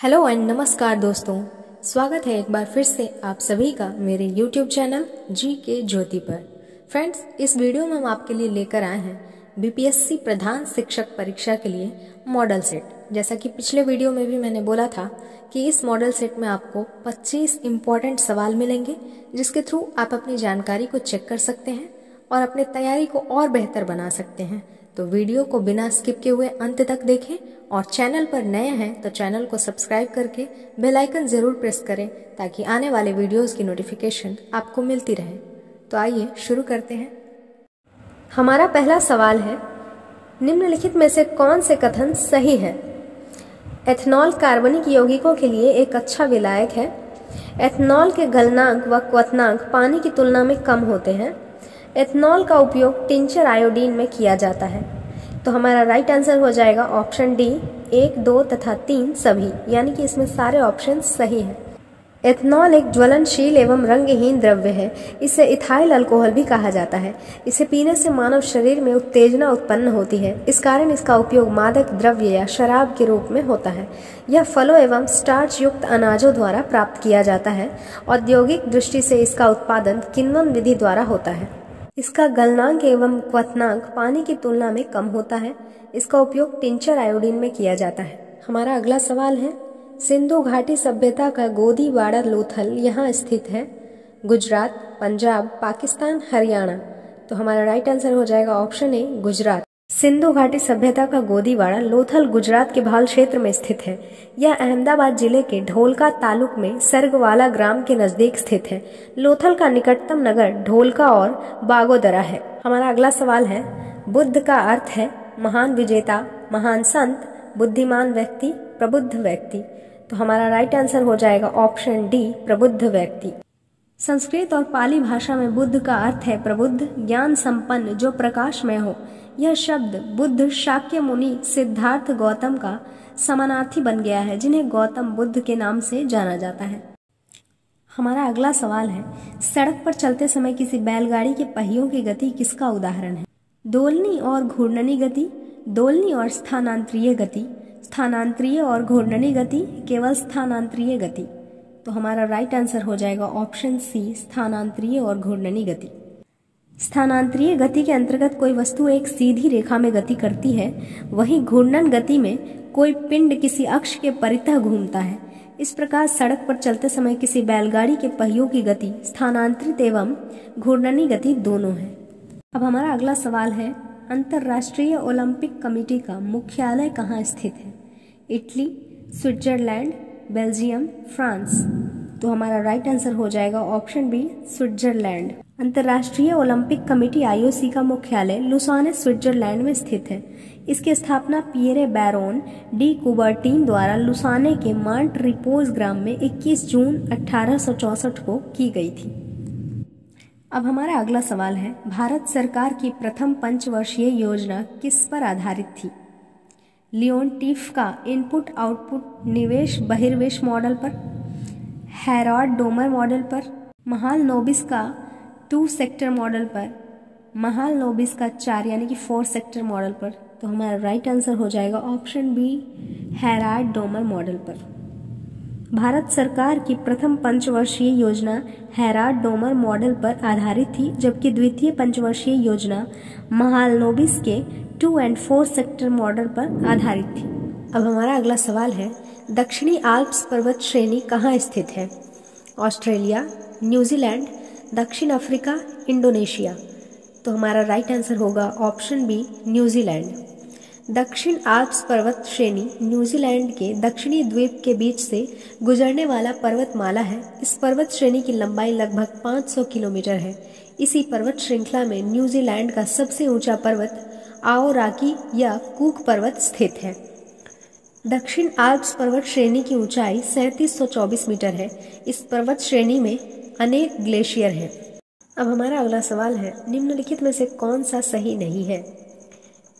Hello and नमस्कार दोस्तों, स्वागत है एक बार फिर से आप सभी का मेरे YouTube चैनल जी के ज्योति पर। फ्रेंड्स, इस वीडियो में हम आपके लिए लेकर आए हैं बीपीएससी प्रधान शिक्षक परीक्षा के लिए मॉडल सेट। जैसा कि पिछले वीडियो में भी मैंने बोला था कि इस मॉडल सेट में आपको 25 इम्पॉर्टेंट सवाल मिलेंगे, जिसके थ्रू आप अपनी जानकारी को चेक कर सकते हैं और अपनी तैयारी को और बेहतर बना सकते हैं। तो वीडियो को बिना स्किप किए हुए अंत तक देखें और चैनल पर नए हैं तो चैनल को सब्सक्राइब करके बेल आइकन जरूर प्रेस करें ताकि आने वाले वीडियोस की नोटिफिकेशन आपको मिलती रहे। तो आइए शुरू करते हैं। हमारा पहला सवाल है, निम्नलिखित में से कौन से कथन सही है? एथनॉल कार्बनिक यौगिकों के लिए एक अच्छा विलायक है। एथनॉल के गलनांक व क्वथनांक पानी की तुलना में कम होते हैं। एथनॉल का उपयोग टिंचर आयोडीन में किया जाता है। तो हमारा राइट आंसर हो जाएगा ऑप्शन डी, 1, 2 तथा 3 सभी, यानी कि इसमें सारे ऑप्शन सही हैं। एथनॉल एक ज्वलनशील एवं रंगहीन द्रव्य है। इसे इथाइल अल्कोहल भी कहा जाता है। इसे पीने से मानव शरीर में उत्तेजना उत्पन्न होती है। इस कारण इसका उपयोग मादक द्रव्य या शराब के रूप में होता है। यह फलों एवं स्टार्च युक्त अनाजों द्वारा प्राप्त किया जाता है। औद्योगिक दृष्टि से इसका उत्पादन किण्वन विधि द्वारा होता है। इसका गलनांक एवं क्वथनांक पानी की तुलना में कम होता है। इसका उपयोग टिंचर आयोडीन में किया जाता है। हमारा अगला सवाल है, सिंधु घाटी सभ्यता का गोदीवाड़ा लोथल यहाँ स्थित है। गुजरात, पंजाब, पाकिस्तान, हरियाणा। तो हमारा राइट आंसर हो जाएगा ऑप्शन ए, गुजरात। सिंधु घाटी सभ्यता का गोदीवाड़ा लोथल गुजरात के भाल क्षेत्र में स्थित है। यह अहमदाबाद जिले के ढोलका तालुक में सर्गवाला ग्राम के नजदीक स्थित है। लोथल का निकटतम नगर ढोलका और बागोदरा है। हमारा अगला सवाल है, बुद्ध का अर्थ है महान विजेता, महान संत, बुद्धिमान व्यक्ति, प्रबुद्ध व्यक्ति। तो हमारा राइट आंसर हो जाएगा ऑप्शन डी, प्रबुद्ध व्यक्ति। संस्कृत और पाली भाषा में बुद्ध का अर्थ है प्रबुद्ध, ज्ञान संपन्न, जो प्रकाशमय हो। यह शब्द बुद्ध, शाक्य मुनि, सिद्धार्थ गौतम का समानार्थी बन गया है, जिन्हें गौतम बुद्ध के नाम से जाना जाता है। हमारा अगला सवाल है, सड़क पर चलते समय किसी बैलगाड़ी के पहियों की गति किसका उदाहरण है? दोलनी और घूर्णनी गति, दोलनी और स्थानांतरीय गति, स्थानांतरीय और घूर्णनी गति, केवल स्थानांतरीय गति। तो हमारा राइट आंसर हो जाएगा ऑप्शन सी, स्थानांतरीय और घूर्णनी गति। स्थानांतरीय गति के अंतर्गत कोई वस्तु एक सीधी रेखा में गति करती है, वहीं घूर्णन गति में कोई पिंड किसी अक्ष के परितः घूमता है। इस प्रकार सड़क पर चलते समय किसी बैलगाड़ी के पहियों की गति स्थानांतरित एवं घूर्णनी गति दोनों है। अब हमारा अगला सवाल है, अंतर्राष्ट्रीय ओलंपिक कमेटी का मुख्यालय कहाँ स्थित है? Italy, Switzerland, Belgium, France. तो हमारा राइट आंसर हो जाएगा ऑप्शन बी, स्विट्जरलैंड। अंतर्राष्ट्रीय ओलंपिक कमेटी आईओसी का मुख्यालय लुसाने, स्विट्जरलैंड में स्थित है। इसकी स्थापना पियरे बैरोन डी कुबर्टीन द्वारा लुसाने के मांट रिपोज ग्राम में 21 जून 1864 को की गई थी। अब हमारा अगला सवाल है, भारत सरकार की प्रथम पंचवर्षीय योजना किस पर आधारित थी? लियोनटिफ का इनपुट आउटपुट निवेश बहिर्वेश मॉडल पर, हैरॉड डोमर मॉडल पर, महालनोबिस का 2 सेक्टर मॉडल पर, महालनोबिस का 4 यानी कि 4 सेक्टर मॉडल पर। तो हमारा राइट आंसर हो जाएगा ऑप्शन बी, हैरॉड डोमर मॉडल पर। भारत सरकार की प्रथम पंचवर्षीय योजना हैरॉड डोमर मॉडल पर आधारित थी, जबकि द्वितीय पंचवर्षीय योजना महालनोबिस के 2 और 4 सेक्टर मॉडल पर आधारित थी। अब हमारा अगला सवाल है, दक्षिणी आल्प्स पर्वत श्रेणी कहाँ स्थित है? ऑस्ट्रेलिया, न्यूजीलैंड, दक्षिण अफ्रीका, इंडोनेशिया। तो हमारा राइट आंसर होगा ऑप्शन बी, न्यूजीलैंड। दक्षिण आल्प्स पर्वत श्रेणी न्यूजीलैंड के दक्षिणी द्वीप के बीच से गुजरने वाला पर्वतमाला है। इस पर्वत श्रेणी की लंबाई लगभग 500 किलोमीटर है। इसी पर्वत श्रृंखला में न्यूजीलैंड का सबसे ऊंचा पर्वत आओराकी या कूक पर्वत स्थित है। दक्षिण आल्प्स पर्वत श्रेणी की ऊंचाई 3724 मीटर है। इस पर्वत श्रेणी में अनेक ग्लेशियर हैं। अब हमारा अगला सवाल है, निम्नलिखित में से कौन सा सही नहीं है?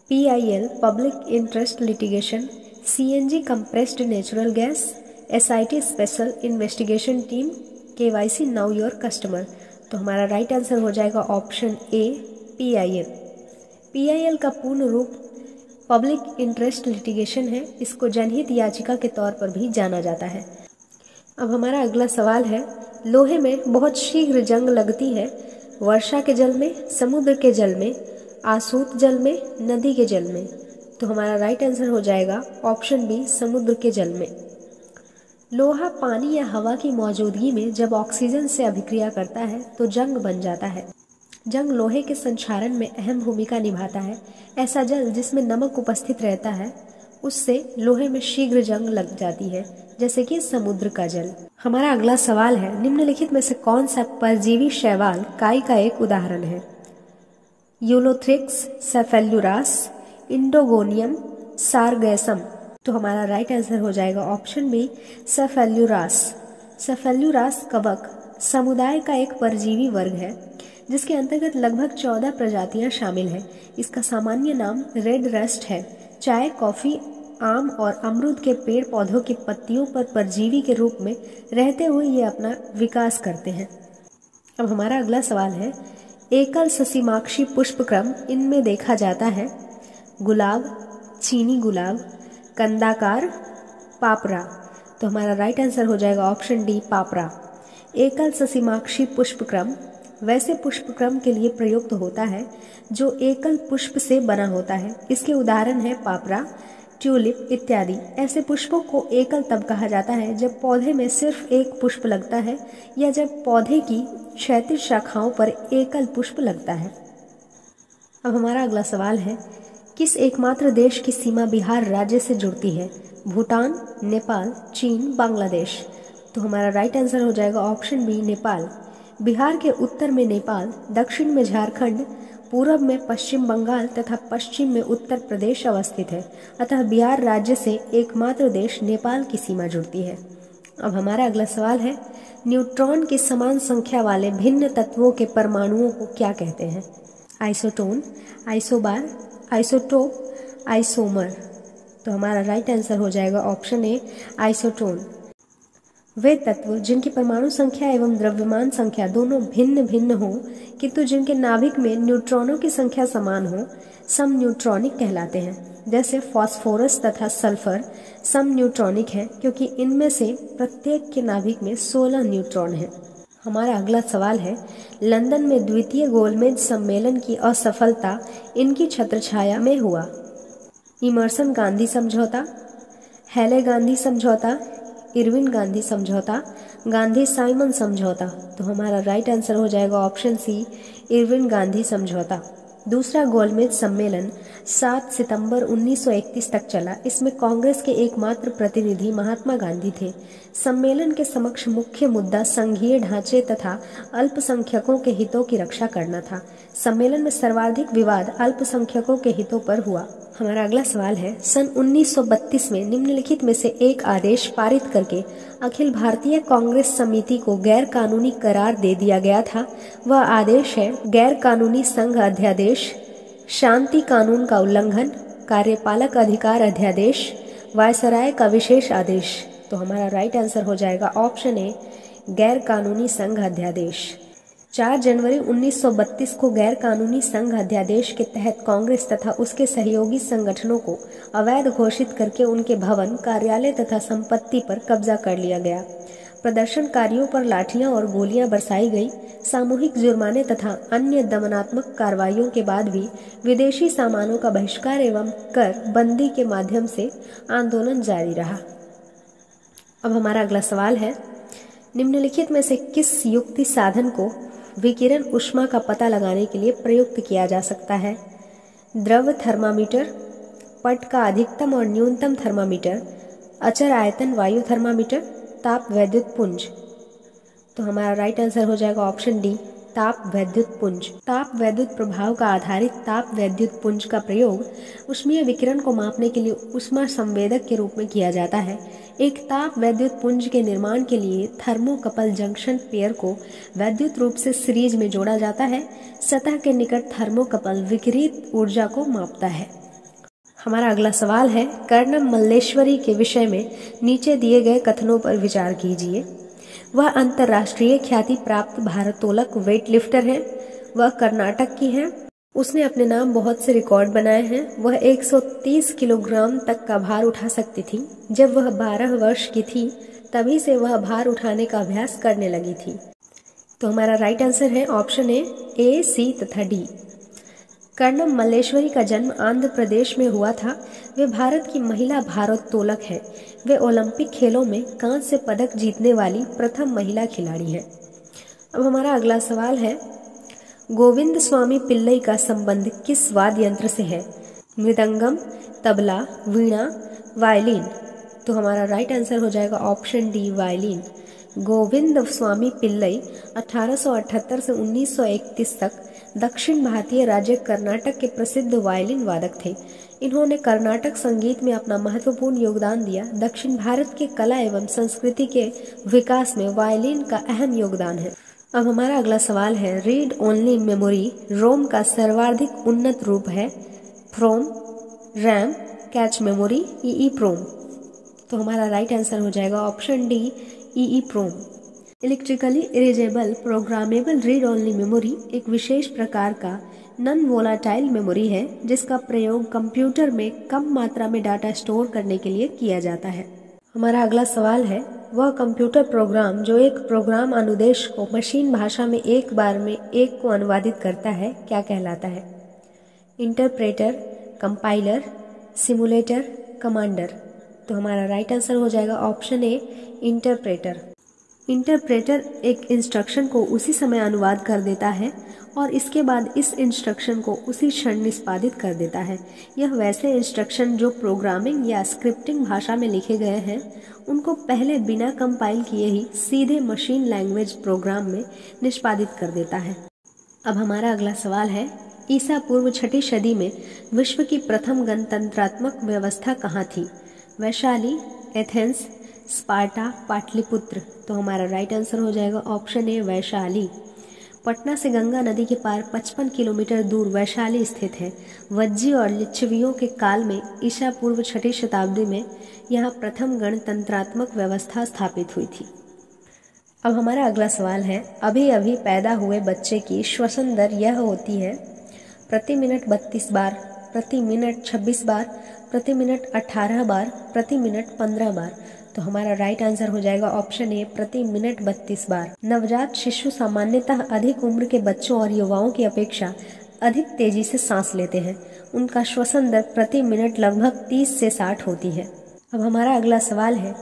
PIL public interest litigation, CNG compressed natural gas, SIT special investigation team, KYC now your customer. तो हमारा राइट आंसर हो जाएगा ऑप्शन ए, PIL। PIL का पूर्ण रूप पब्लिक इंटरेस्ट लिटिगेशन है, इसको जनहित याचिका के तौर पर भी जाना जाता है। अब हमारा अगला सवाल है, लोहे में बहुत शीघ्र जंग लगती है, वर्षा के जल में, समुद्र के जल में, आसूत जल में, नदी के जल में। तो हमारा राइट आंसर हो जाएगा ऑप्शन बी, समुद्र के जल में। लोहा पानी या हवा की मौजूदगी में जब ऑक्सीजन से अभिक्रिया करता है तो जंग बन जाता है। जंग लोहे के संक्षारण में अहम भूमिका निभाता है। ऐसा जल जिसमें नमक उपस्थित रहता है उससे लोहे में शीघ्र जंग लग जाती है, जैसे कि समुद्र का जल। हमारा अगला सवाल है, निम्नलिखित में से कौन सा परजीवी शैवाल काई का एक उदाहरण है? यूलोथ्रिक्स, सेफेल्यूरास, इंडोगोनियम, सारगैसम। तो हमारा राइट आंसर हो जाएगा ऑप्शन बी, सेफेल्यूरास। सेफेल्यूरास कवक समुदाय का एक परजीवी वर्ग है जिसके अंतर्गत लगभग 14 प्रजातियां शामिल हैं। इसका सामान्य नाम रेड रस्ट है। चाय, कॉफी, आम और अमरूद के पेड़ पौधों की पत्तियों पर परजीवी के रूप में रहते हुए ये अपना विकास करते हैं। अब हमारा अगला सवाल है, एकल ससीमाक्षी पुष्पक्रम इनमें देखा जाता है? गुलाब, चीनी गुलाब, कंदाकार, पापरा। तो हमारा राइट आंसर हो जाएगा ऑप्शन डी, पापरा। एकल ससीमाक्षी पुष्पक्रम वैसे पुष्पक्रम के लिए प्रयुक्त होता है जो एकल पुष्प से बना होता है। इसके उदाहरण है पापरा, ट्यूलिप इत्यादि। ऐसे पुष्पों को एकल तब कहा जाता है जब पौधे में सिर्फ एक पुष्प लगता है या जब पौधे की क्षैतिज शाखाओं पर एकल पुष्प लगता है। अब हमारा अगला सवाल है, किस एकमात्र देश की सीमा बिहार राज्य से जुड़ती है? भूटान, नेपाल, चीन, बांग्लादेश। तो हमारा राइट आंसर हो जाएगा ऑप्शन बी, नेपाल। बिहार के उत्तर में नेपाल, दक्षिण में झारखंड, पूर्व में पश्चिम बंगाल तथा पश्चिम में उत्तर प्रदेश अवस्थित है। अतः बिहार राज्य से एकमात्र देश नेपाल की सीमा जुड़ती है। अब हमारा अगला सवाल है, न्यूट्रॉन की समान संख्या वाले भिन्न तत्वों के परमाणुओं को क्या कहते हैं? Isotone, isobar, isotope, isomer. तो हमारा राइट आंसर हो जाएगा ऑप्शन ए, आइसोटोन। वे तत्व जिनकी परमाणु संख्या एवं द्रव्यमान संख्या दोनों भिन्न भिन्न हो किंतु जिनके नाभिक में न्यूट्रॉनों की संख्या समान हो, सम न्यूट्रॉनिक कहलाते हैं। जैसे फास्फोरस तथा सल्फर सम न्यूट्रॉनिक है क्योंकि इनमें से प्रत्येक के नाभिक में 16 न्यूट्रॉन है। हमारा अगला सवाल है, लंदन में द्वितीय गोलमेज सम्मेलन की असफलता इनकी छत्रछाया में हुआ? इमर्सन गांधी समझौता, हैले गांधी समझौता, इरविन गांधी समझौता, गांधी साइमन समझौता। तो हमारा राइट आंसर हो जाएगा ऑप्शन सी, इरविन गांधी समझौता। दूसरा गोलमेज सम्मेलन 7 सितंबर 1931 तक चला। इसमें कांग्रेस के एकमात्र प्रतिनिधि महात्मा गांधी थे। सम्मेलन के समक्ष मुख्य मुद्दा संघीय ढांचे तथा अल्पसंख्यकों के हितों की रक्षा करना था। सम्मेलन में सर्वाधिक विवाद अल्पसंख्यकों के हितों पर हुआ। हमारा अगला सवाल है, सन 1932 में निम्नलिखित में से एक आदेश पारित करके अखिल भारतीय कांग्रेस समिति को गैर कानूनी करार दे दिया गया था। वह आदेश है गैर कानूनी संघ अध्यादेश, शांति कानून का उल्लंघन, कार्यपालक अधिकार अध्यादेश, वायसराय का विशेष आदेश। तो हमारा राइट आंसर हो जाएगा ऑप्शन ए, गैर कानूनी संघ अध्यादेश। 4 जनवरी 1932 को गैर कानूनी संघ अध्यादेश के तहत कांग्रेस तथा उसके सहयोगी संगठनों को अवैध घोषित करके उनके भवन, कार्यालय तथा संपत्ति पर कब्जा कर लिया गया। प्रदर्शनकारियों पर लाठियां और गोलियां बरसाई गई। सामूहिक जुर्माने तथा अन्य दमनात्मक कार्रवाइयों के बाद भी विदेशी सामानों का बहिष्कार एवं कर बंदी के माध्यम से आंदोलन जारी रहा। अब हमारा अगला सवाल है, निम्नलिखित में से किस युक्ति साधन को विकिरण ऊष्मा का पता लगाने के लिए प्रयुक्त किया जा सकता है? द्रव थर्मामीटर, पट का अधिकतम और न्यूनतम थर्मामीटर, अचर आयतन वायु थर्मामीटर, ताप वैद्युत पुंज। तो हमारा राइट आंसर हो जाएगा ऑप्शन डी, ताप वैद्युत पुंज। ताप वैद्युत प्रभाव का आधारित ताप वैद्युत पुंज का प्रयोग ऊष्मीय विकिरण को मापने के लिए ऊष्मा संवेदक के रूप में किया जाता है। एक ताप वैद्युत पुंज के निर्माण के लिए थर्मोकपल जंक्शन पेयर को वैद्युत रूप से सीरीज में जोड़ा जाता है। सतह के निकट थर्मोकपल विकिरित ऊर्जा को मापता है। हमारा अगला सवाल है, कर्णम मल्लेश्वरी के विषय में नीचे दिए गए कथनों पर विचार कीजिए। वह अंतर्राष्ट्रीय ख्याति प्राप्त भारोत्तोलक वेटलिफ्टर है। वह कर्नाटक की है। उसने अपने नाम बहुत से रिकॉर्ड बनाए हैं। वह 130 किलोग्राम तक का भार उठा सकती थी। जब वह 12 वर्ष की थी तभी से वह भार उठाने का अभ्यास करने लगी थी। तो हमारा राइट आंसर है ऑप्शन ए, सी तथा डी। कर्णम मल्लेश्वरी का जन्म आंध्र प्रदेश में हुआ था। वे भारत की महिला भारोत्तोलक है। वे ओलंपिक खेलों में कांस्य पदक जीतने वाली प्रथम महिला खिलाड़ी है। अब हमारा अगला सवाल है, गोविंद स्वामी पिल्लई का संबंध किस वाद्य यंत्र से है? मृदंगम, तबला, वीणा, वायलिन। तो हमारा राइट आंसर हो जाएगा ऑप्शन डी, वायलिन। गोविंद स्वामी पिल्लई 1878 से 1931 तक दक्षिण भारतीय राज्य कर्नाटक के प्रसिद्ध वायलिन वादक थे। इन्होंने कर्नाटक संगीत में अपना महत्वपूर्ण योगदान दिया। दक्षिण भारत के कला एवं संस्कृति के विकास में वायलिन का अहम योगदान है। अब हमारा अगला सवाल है, रीड ओनली मेमोरी रोम का सर्वाधिक उन्नत रूप है? PROM, RAM, cache memory, EEPROM. तो हमारा राइट आंसर हो जाएगा option D, EEPROM. Electrically erasable programmable read only memory एक विशेष प्रकार का नॉन वोलाटाइल मेमोरी है जिसका प्रयोग कंप्यूटर में कम मात्रा में डाटा स्टोर करने के लिए किया जाता है। हमारा अगला सवाल है, वह कंप्यूटर प्रोग्राम जो एक प्रोग्राम अनुदेश को मशीन भाषा में एक बार में एक को अनुवादित करता है क्या कहलाता है? Interpreter, compiler, simulator, commander. तो हमारा राइट आंसर हो जाएगा ऑप्शन ए, इंटरप्रेटर। इंटरप्रेटर एक इंस्ट्रक्शन को उसी समय अनुवाद कर देता है और इसके बाद इस इंस्ट्रक्शन को उसी क्षण निष्पादित कर देता है। यह वैसे इंस्ट्रक्शन जो प्रोग्रामिंग या स्क्रिप्टिंग भाषा में लिखे गए हैं उनको पहले बिना कंपाइल किए ही सीधे मशीन लैंग्वेज प्रोग्राम में निष्पादित कर देता है। अब हमारा अगला सवाल है, ईसा पूर्व 6ठी सदी में विश्व की प्रथम गणतंत्रात्मक व्यवस्था कहाँ थी? Vaishali, Athens, Sparta, Pataliputra. तो हमारा राइट आंसर हो जाएगा ऑप्शन ए, वैशाली। पटना से गंगा नदी के पार 55 किलोमीटर दूर वैशाली स्थित है। वज्जी और लिच्छवियों के काल में ईसा पूर्व 6ठी शताब्दी में यहाँ प्रथम गणतंत्रात्मक व्यवस्था स्थापित हुई थी। अब हमारा अगला सवाल है, अभी अभी पैदा हुए बच्चे की श्वसन दर यह होती है? प्रति मिनट 32 बार, प्रति मिनट 26 बार, प्रति मिनट 18 बार, प्रति मिनट 15 बार। तो हमारा राइट आंसर हो जाएगा ऑप्शन ए, प्रति मिनट 32 बार। नवजात शिशु सामान्यतः अधिक उम्र के बच्चों और युवाओं की अपेक्षा अधिक तेजी से सांस लेते हैं। उनका श्वसन दर प्रति मिनट लगभग 30 से 60 होती है। अब हमारा अगला सवाल है,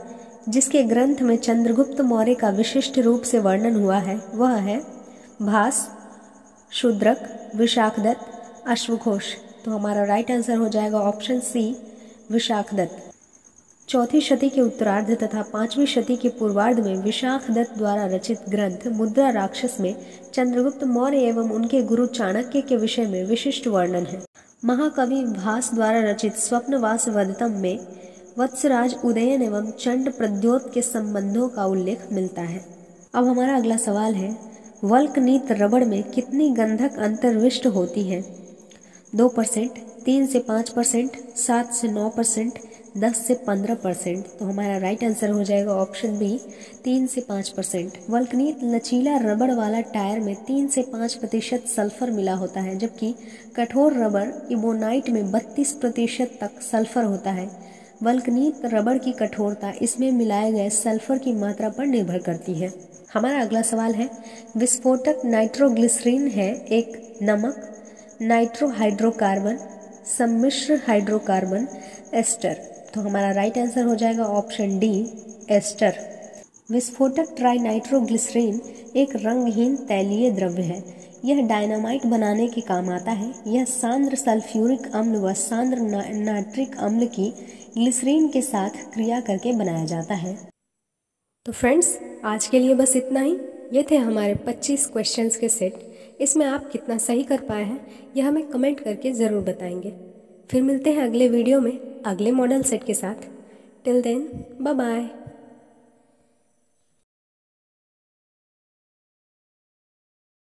जिसके ग्रंथ में चंद्रगुप्त मौर्य का विशिष्ट रूप से वर्णन हुआ है वह है भास, शूद्रक, विशाखदत्त, अश्वघोष। तो हमारा राइट आंसर हो जाएगा ऑप्शन सी, विशाखदत्त। 4ठी शती के उत्तरार्ध तथा 5वीं शती के पूर्वार्ध में विशाखदत्त द्वारा रचित ग्रंथ मुद्रा राक्षस में चंद्रगुप्त मौर्य एवं उनके गुरु चाणक्य के विषय में विशिष्ट वर्णन है। महाकवि भास द्वारा रचित स्वप्नवास वदतम में वत्सराज उदयन एवं चंड प्रद्योत के संबंधों का उल्लेख मिलता है। अब हमारा अगला सवाल है, वल्कनीत रबड़ में कितनी गंधक अंतर्विष्ट होती है? 2%, 3 से 5%, 7 से 9%, 10 से 15%। तो हमारा राइट आंसर हो जाएगा ऑप्शन बी, 3 से 5%। वल्कनीत लचीला रबड़ वाला टायर में 3 से 5% सल्फर मिला होता है, जबकि कठोर रबड़ इबोनाइट में 32% तक सल्फर होता है। वल्कनीत रबड़ की कठोरता इसमें मिलाए गए सल्फर की मात्रा पर निर्भर करती है। हमारा अगला सवाल है, विस्फोटक नाइट्रोग्लिसरीन है एक नमक, नाइट्रोहाइड्रोकार्बन, सम्मिश्र हाइड्रोकार्बन, एस्टर। तो हमारा राइट आंसर हो जाएगा ऑप्शन डी, एस्टर। विस्फोटक ट्राइनाइट्रोग्लिसरीन एक रंगहीन तैलीय द्रव्य है। यह डायनामाइट बनाने के काम आता है। यह सांद्र सल्फ्यूरिक अम्ल व सांद्र नाइट्रिक अम्ल की ग्लिसरीन के साथ क्रिया करके बनाया जाता है। तो फ्रेंड्स, आज के लिए बस इतना ही। ये थे हमारे 25 क्वेश्चंस के सेट। इसमें आप कितना सही कर पाए हैं यह हमें कमेंट करके ज़रूर बताएंगे। फिर मिलते हैं अगले वीडियो में अगले मॉडल सेट के साथ। Till then, bye bye.